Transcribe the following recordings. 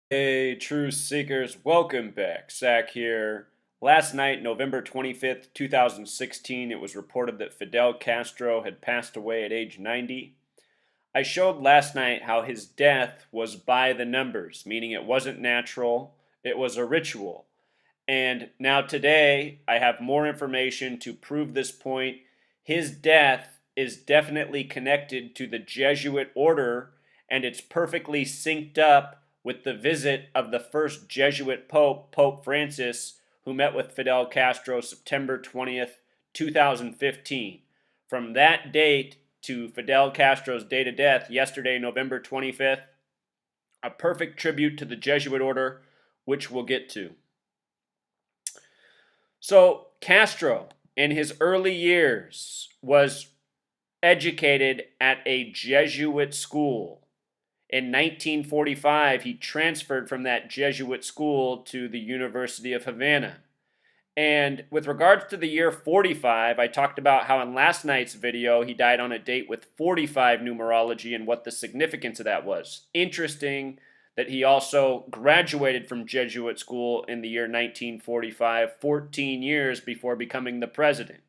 Hey, truth seekers, welcome back. Zach here. Last night, November 25th, 2016, it was reported that Fidel Castro had passed away at age 90. I showed last night how his death was by the numbers, meaning it wasn't natural, it was a ritual. And now today, I have more information to prove this point. His death is definitely connected to the Jesuit order, and it's perfectly synced up with the visit of the first Jesuit Pope, Pope Francis, who met with Fidel Castro September 20th, 2015. From that date to Fidel Castro's date of death, yesterday, November 25th, a perfect tribute to the Jesuit order, which we'll get to. So, Castro, in his early years, was educated at a Jesuit school. In 1945, he transferred from that Jesuit school to the University of Havana. And with regards to the year 45, I talked about how in last night's video he died on a date with 45 numerology and what the significance of that was. Interesting that he also graduated from Jesuit school in the year 1945, 14 years before becoming the president.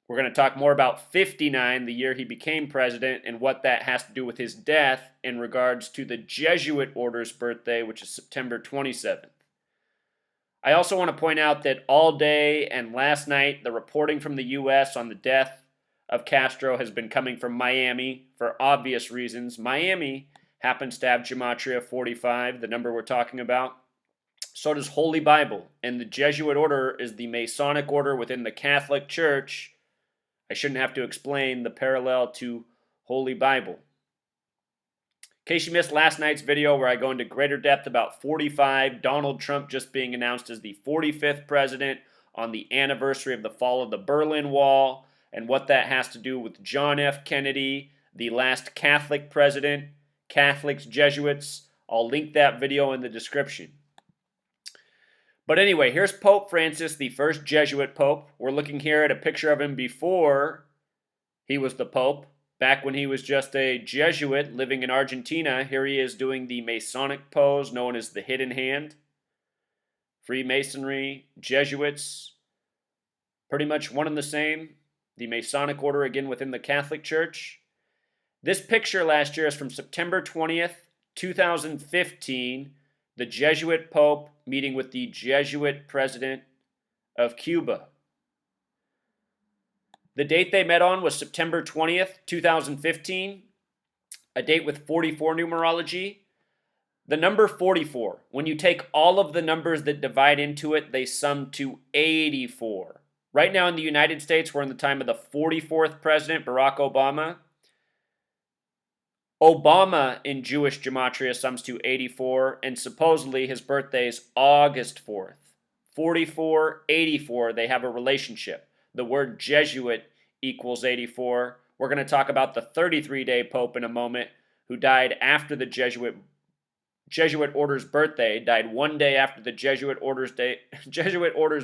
We're going to talk more about 59, the year he became president, and what that has to do with his death in regards to the Jesuit order's birthday, which is September 27th. I also want to point out that all day and last night, the reporting from the U.S. on the death of Castro has been coming from Miami for obvious reasons. Miami happens to have Gematria 45, the number we're talking about. So does Holy Bible, and the Jesuit order is the Masonic order within the Catholic Church. I shouldn't have to explain the parallel to Holy Bible. In case you missed last night's video where I go into greater depth about 45, Donald Trump just being announced as the 45th president on the anniversary of the fall of the Berlin Wall, and what that has to do with John F. Kennedy, the last Catholic president, Catholics, Jesuits. I'll link that video in the description. But anyway, here's Pope Francis, the first Jesuit pope. We're looking here at a picture of him before he was the pope. Back when he was just a Jesuit living in Argentina, here he is doing the Masonic pose known as the hidden hand. Freemasonry, Jesuits, pretty much one and the same. The Masonic order, again, within the Catholic Church. This picture last year is from September 20th, 2015, the Jesuit Pope meeting with the Jesuit President of Cuba. The date they met on was September 20th, 2015, a date with 44 numerology. The number 44, when you take all of the numbers that divide into it, they sum to 84. Right now in the United States, we're in the time of the 44th president, Barack Obama. Obama in Jewish gematria sums to 84, and supposedly his birthday is August 4th. 44, 84, they have a relationship. The word Jesuit equals 84. We're going to talk about the 33-day Pope in a moment, who died after the Jesuit order's birthday, died one day after the Jesuit order's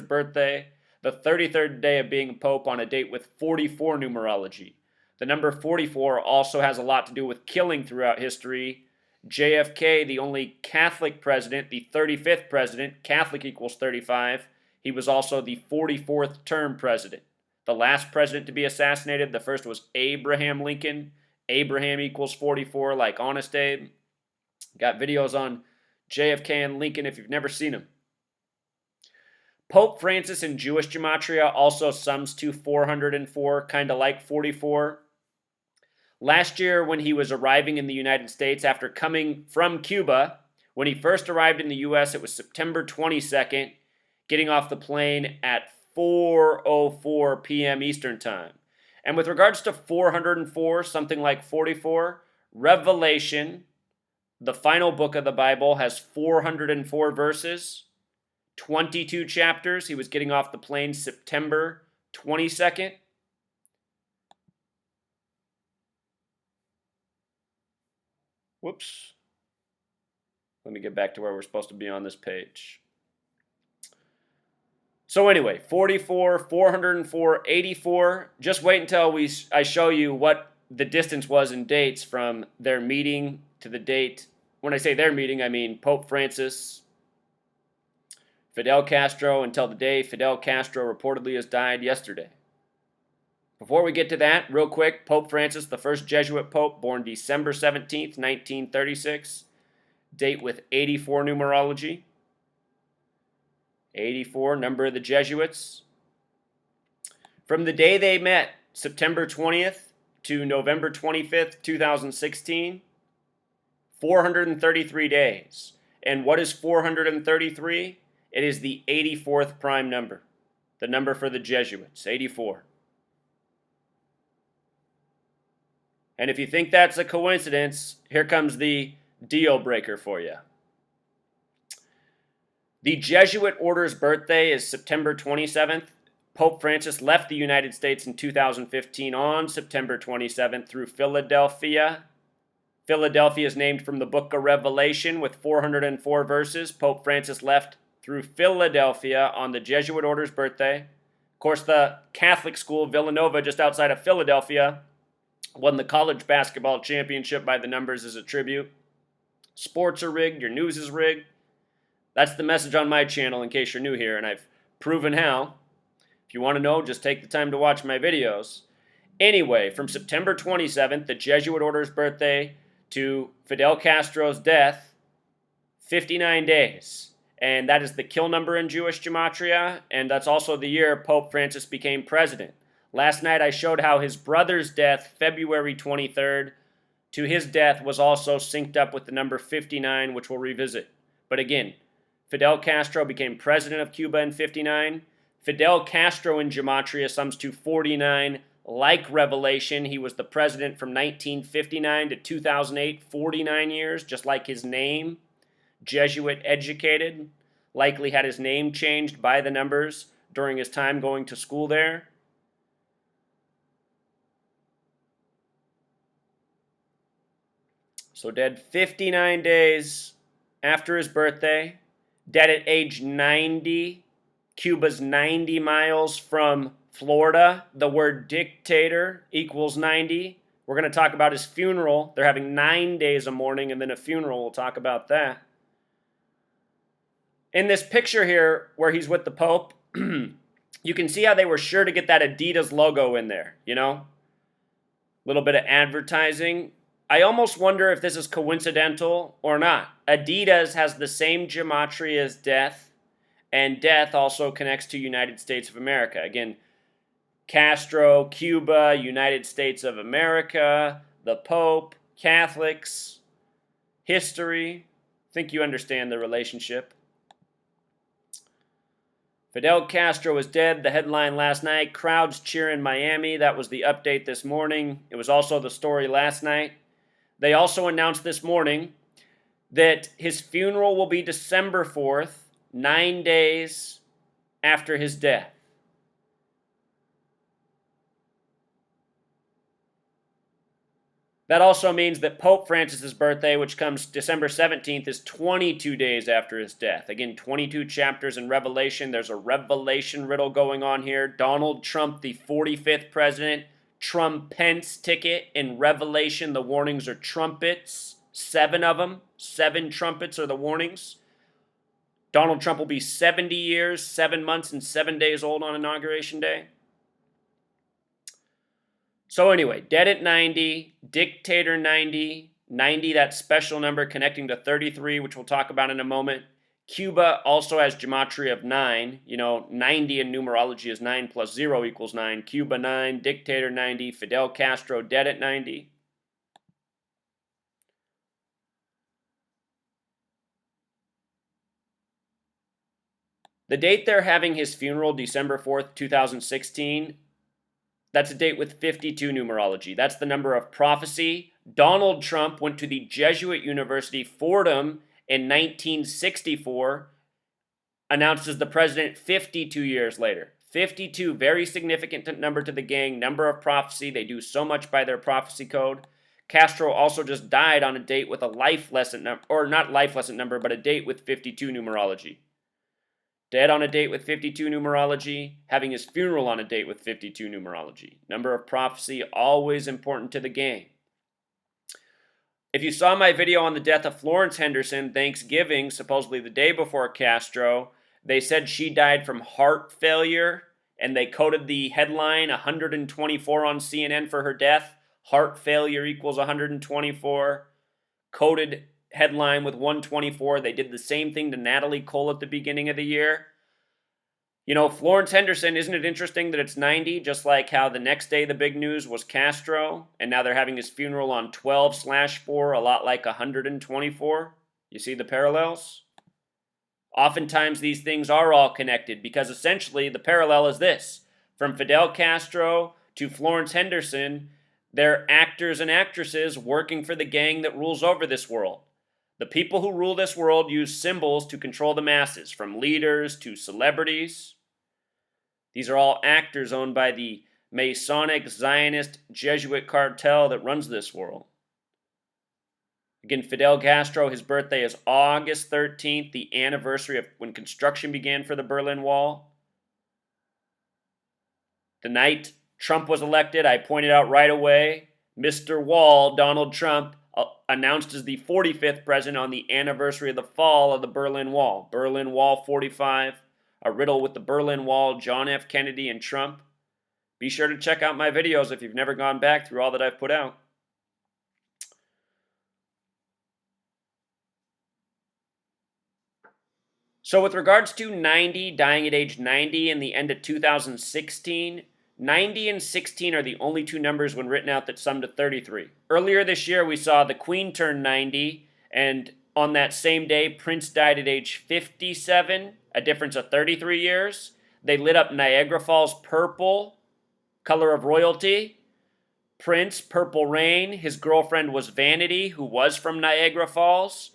birthday, the 33rd day of being Pope on a date with 44 numerology. The number 44 also has a lot to do with killing throughout history. JFK, the only Catholic president, the 35th president, Catholic equals 35, he was also the 44th term president. The last president to be assassinated, the first was Abraham Lincoln. Abraham equals 44, like Honest Abe. Got videos on JFK and Lincoln if you've never seen them. Pope Francis in Jewish gematria also sums to 404, kind of like 44. Last year, when he was arriving in the United States after coming from Cuba, when he first arrived in the U.S., it was September 22nd, getting off the plane at 4:04 p.m. Eastern Time. And with regards to 404, something like 44, Revelation, the final book of the Bible, has 404 verses, 22 chapters. He was getting off the plane September 22nd. Whoops. Let me get back to where we're supposed to be on this page. So anyway, 44, 404, 84. Just wait until I show you what the distance was in dates from their meeting to the date when I say their meeting, I mean Pope Francis, Fidel Castro, until the day Fidel Castro reportedly has died yesterday. Before we get to that, real quick, Pope Francis, the first Jesuit pope, born December 17th, 1936, date with 84 numerology. 84, number of the Jesuits. From the day they met, September 20th to November 25th, 2016, 433 days. And what is 433? It is the 84th prime number, the number for the Jesuits, 84. And if you think that's a coincidence, here comes the deal breaker for you. The Jesuit order's birthday is September 27th. Pope Francis left the United States in 2015 on September 27th through Philadelphia. Philadelphia is named from the book of Revelation with 404 verses. Pope Francis left through Philadelphia on the Jesuit order's birthday. Of course, the Catholic school, Villanova, just outside of Philadelphia, won the college basketball championship by the numbers as a tribute. Sports are rigged, your news is rigged. That's the message on my channel in case you're new here, and I've proven how. If you want to know, just take the time to watch my videos. Anyway, from September 27th, the Jesuit order's birthday, to Fidel Castro's death, 59 days. And that is the kill number in Jewish gematria, and that's also the year Pope Francis became president. Last night I showed how his brother's death, February 23rd, to his death was also synced up with the number 59, which we'll revisit. But again, Fidel Castro became president of Cuba in 59. Fidel Castro in gematria sums to 49. Like Revelation, he was the president from 1959 to 2008, 49 years, just like his name. Jesuit educated, likely had his name changed by the numbers during his time going to school there. So dead 59 days after his birthday. Dead at age 90. Cuba's 90 miles from Florida. The word dictator equals 90. We're going to talk about his funeral. They're having 9 days of mourning and then a funeral. We'll talk about that. In this picture here where he's with the Pope, you can see how they were sure to get that Adidas logo in there, you know? A little bit of advertising. I almost wonder if this is coincidental or not. Adidas has the same gematria as death, and death also connects to United States of America. Again, Castro, Cuba, United States of America, the Pope, Catholics, history. I think you understand the relationship. Fidel Castro is dead. The headline last night, crowds cheer in Miami. That was the update this morning. It was also the story last night. They also announced this morning that his funeral will be December 4th, 9 days after his death. That also means that Pope Francis's birthday, which comes December 17th, is 22 days after his death. Again, 22 chapters in Revelation. There's a Revelation riddle going on here. Donald Trump, the 45th president, Trump-Pence ticket. In Revelation, the warnings are trumpets. 7 of them. 7 trumpets are the warnings. Donald Trump will be 70 years, 7 months, and 7 days old on Inauguration Day. So anyway, dead at 90, dictator 90, 90, that special number connecting to 33, which we'll talk about in a moment. Cuba also has gematria of 9. You know, 90 in numerology is 9 plus 0 equals 9. Cuba 9, dictator 90, Fidel Castro dead at 90. The date they're having his funeral, December 4th, 2016, that's a date with 52 numerology. That's the number of prophecy. Donald Trump went to the Jesuit University, Fordham, in 1964, announced as the president 52 years later. 52, very significant number to the gang, number of prophecy. They do so much by their prophecy code. Castro also just died on a date with a life lesson number, or not life lesson number, but a date with 52 numerology. Dead on a date with 52 numerology, having his funeral on a date with 52 numerology. Number of prophecy, always important to the gang. If you saw my video on the death of Florence Henderson, Thanksgiving, supposedly the day before Castro, they said she died from heart failure, and they quoted the headline 124 on CNN for her death. Heart failure equals 124. Coded headline with 124. They did the same thing to Natalie Cole at the beginning of the year. You know, Florence Henderson, isn't it interesting that it's 90, just like how the next day the big news was Castro, and now they're having his funeral on 12/4, a lot like 124? You see the parallels? Oftentimes these things are all connected, because essentially the parallel is this. From Fidel Castro to Florence Henderson, they're actors and actresses working for the gang that rules over this world. The people who rule this world use symbols to control the masses, from leaders to celebrities. These are all actors owned by the Masonic, Zionist, Jesuit cartel that runs this world. Again, Fidel Castro, his birthday is August 13th, the anniversary of when construction began for the Berlin Wall. The night Trump was elected, I pointed out right away, Mr. Wall, Donald Trump, announced as the 45th president on the anniversary of the fall of the Berlin Wall. Berlin Wall 45, a riddle with the Berlin Wall, John F. Kennedy, and Trump. Be sure to check out my videos if you've never gone back through all that I've put out. So with regards to 90, dying at age 90 in the end of 2016, 90 and 16 are the only two numbers when written out that sum to 33. Earlier this year, we saw the Queen turn 90, and on that same day, Prince died at age 57, a difference of 33 years. They lit up Niagara Falls purple, color of royalty. Prince, Purple Rain. His girlfriend was Vanity, who was from Niagara Falls.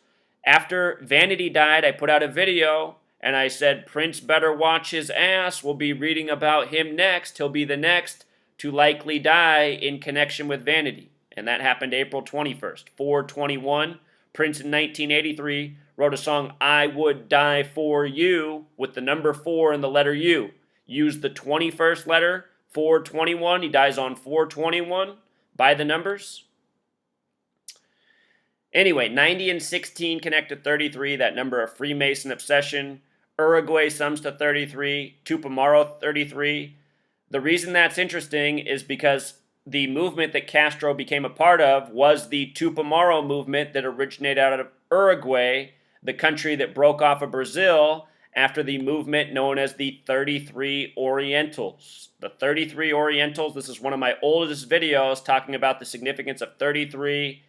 After Vanity died, I put out a video, and I said, Prince better watch his ass. We'll be reading about him next. He'll be the next to likely die in connection with Vanity. And that happened April 21st, 4/21. Prince in 1983 wrote a song, I Would Die For You, with the number 4 and the letter U. Used the 21st letter, 4/21. He dies on 4/21. By the numbers. Anyway, 90 and 16 connect to 33, that number of Freemason obsession. Uruguay sums to 33, Tupamaro 33. The reason that's interesting is because the movement that Castro became a part of was the Tupamaro movement that originated out of Uruguay, the country that broke off of Brazil after the movement known as the 33 Orientals. The 33 Orientals, this is one of my oldest videos talking about the significance of 33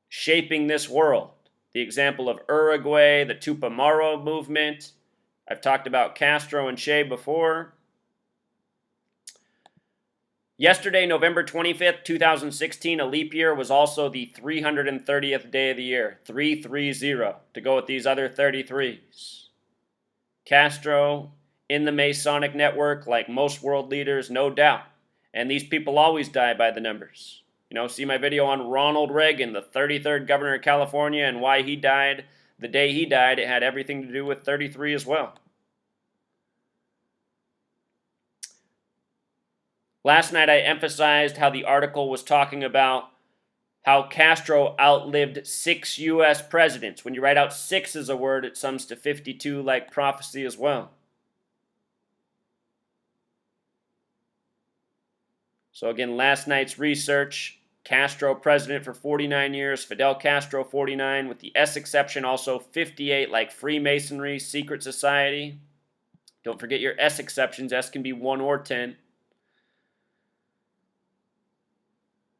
shaping this world. The example of Uruguay, the Tupamaro movement. I've talked about Castro and Che before. Yesterday, November 25th, 2016, a leap year, was also the 330th day of the year. 330, to go with these other 33s. Castro in the Masonic network, like most world leaders, no doubt. And these people always die by the numbers. You know, see my video on Ronald Reagan, the 33rd governor of California, and why he died the day he died. It had everything to do with 33 as well. Last night I emphasized how the article was talking about how Castro outlived 6 U.S. presidents. When you write out 6 as a word, it sums to 52 like prophecy as well. So again, last night's research, Castro president for 49 years, Fidel Castro 49, with the S exception, also 58 like Freemasonry, secret society. Don't forget your S exceptions. S can be 1 or 10.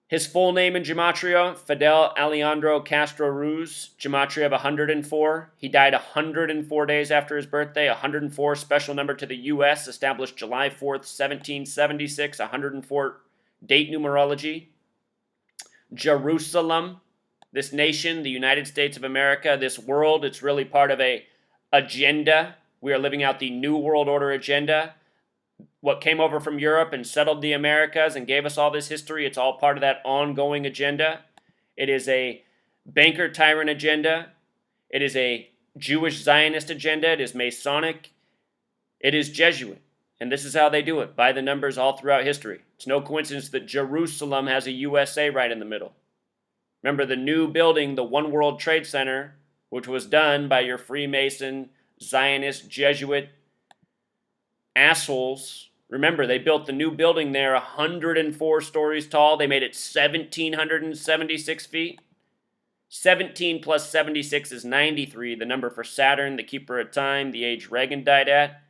His full name in Gematria, Fidel Alejandro Castro Ruz, Gematria of 104. He died 104 days after his birthday. 104, special number to the U.S., established July 4th, 1776. 104 date numerology. Jerusalem, this nation, the United States of America, this world, it's really part of a agenda. We are living out the New World Order agenda. What came over from Europe and settled the Americas and gave us all this history, it's all part of that ongoing agenda. It is a banker tyrant agenda. It is a Jewish Zionist agenda. It is Masonic. It is Jesuit. And this is how they do it, by the numbers all throughout history. It's no coincidence that Jerusalem has a USA right in the middle. Remember the new building, the One World Trade Center, which was done by your Freemason, Zionist, Jesuit assholes. Remember, they built the new building there 104 stories tall. They made it 1,776 feet. 17 plus 76 is 93, the number for Saturn, the keeper of time, the age Reagan died at.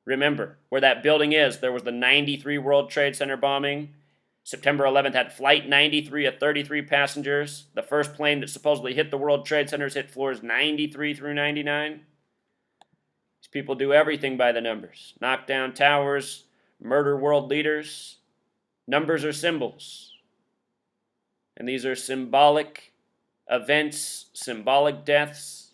Remember, where that building is, there was the 93 World Trade Center bombing. September 11th had Flight 93 of 33 passengers. The first plane that supposedly hit the World Trade Centers hit floors 93 through 99. These people do everything by the numbers. Knock down towers, murder world leaders. Numbers are symbols. And these are symbolic events, symbolic deaths.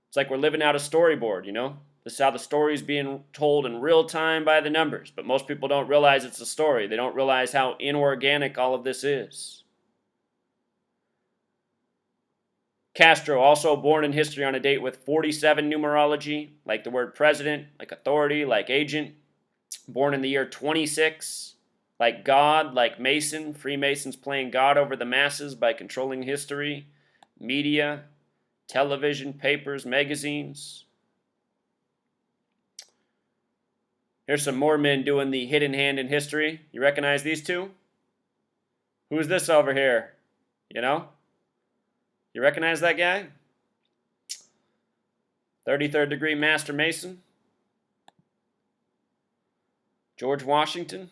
It's like we're living out a storyboard, you know? This is how the story is being told in real time by the numbers. But most people don't realize it's a story. They don't realize how inorganic all of this is. Castro, also born in history on a date with 47 numerology, like the word president, like authority, like agent. Born in the year 26. Like God, like Mason, Freemasons playing God over the masses by controlling history, media, television, papers, magazines. Here's some more men doing the hidden hand in history. You recognize these two? Who's this over here? You know? You recognize that guy? 33rd degree Master Mason. George Washington.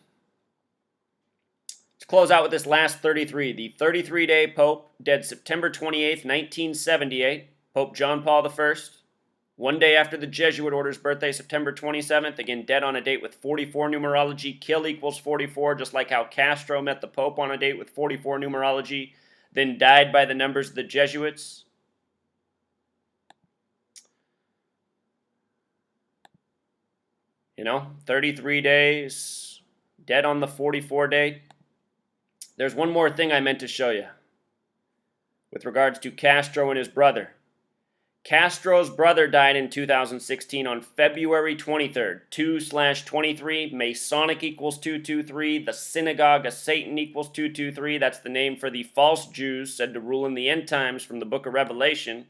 Let's close out with this last 33. The 33-day Pope, dead September 28th, 1978. Pope John Paul I. One day after the Jesuit order's birthday, September 27th. Again, dead on a date with 44 numerology. Kill equals 44, just like how Castro met the Pope on a date with 44 numerology, then died by the numbers of the Jesuits. You know, 33 days, dead on the 44 day. There's one more thing I meant to show you with regards to Castro and his brother. Castro's brother died in 2016 on February 23rd, 2/23. Masonic equals 223. The Synagogue of Satan equals 223. That's the name for the false Jews said to rule in the end times from the book of Revelation.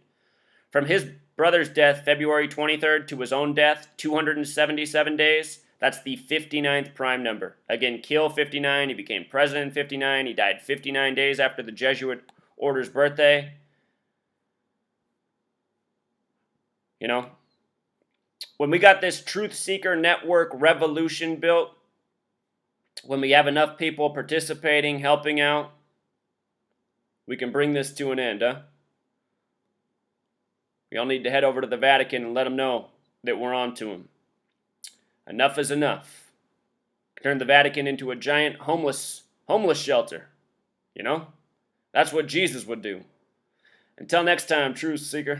From his brother's death, February 23rd, to his own death, 277 days. That's the 59th prime number. Again, kill 59. He became president in 59. He died 59 days after the Jesuit order's birthday. You know, when we got this Truth Seeker Network revolution built, when we have enough people participating, helping out, we can bring this to an end, huh? We all need to head over to the Vatican and let them know that we're on to them. Enough is enough. Turn the Vatican into a giant homeless shelter. You know? That's what Jesus would do. Until next time, Truth Seeker.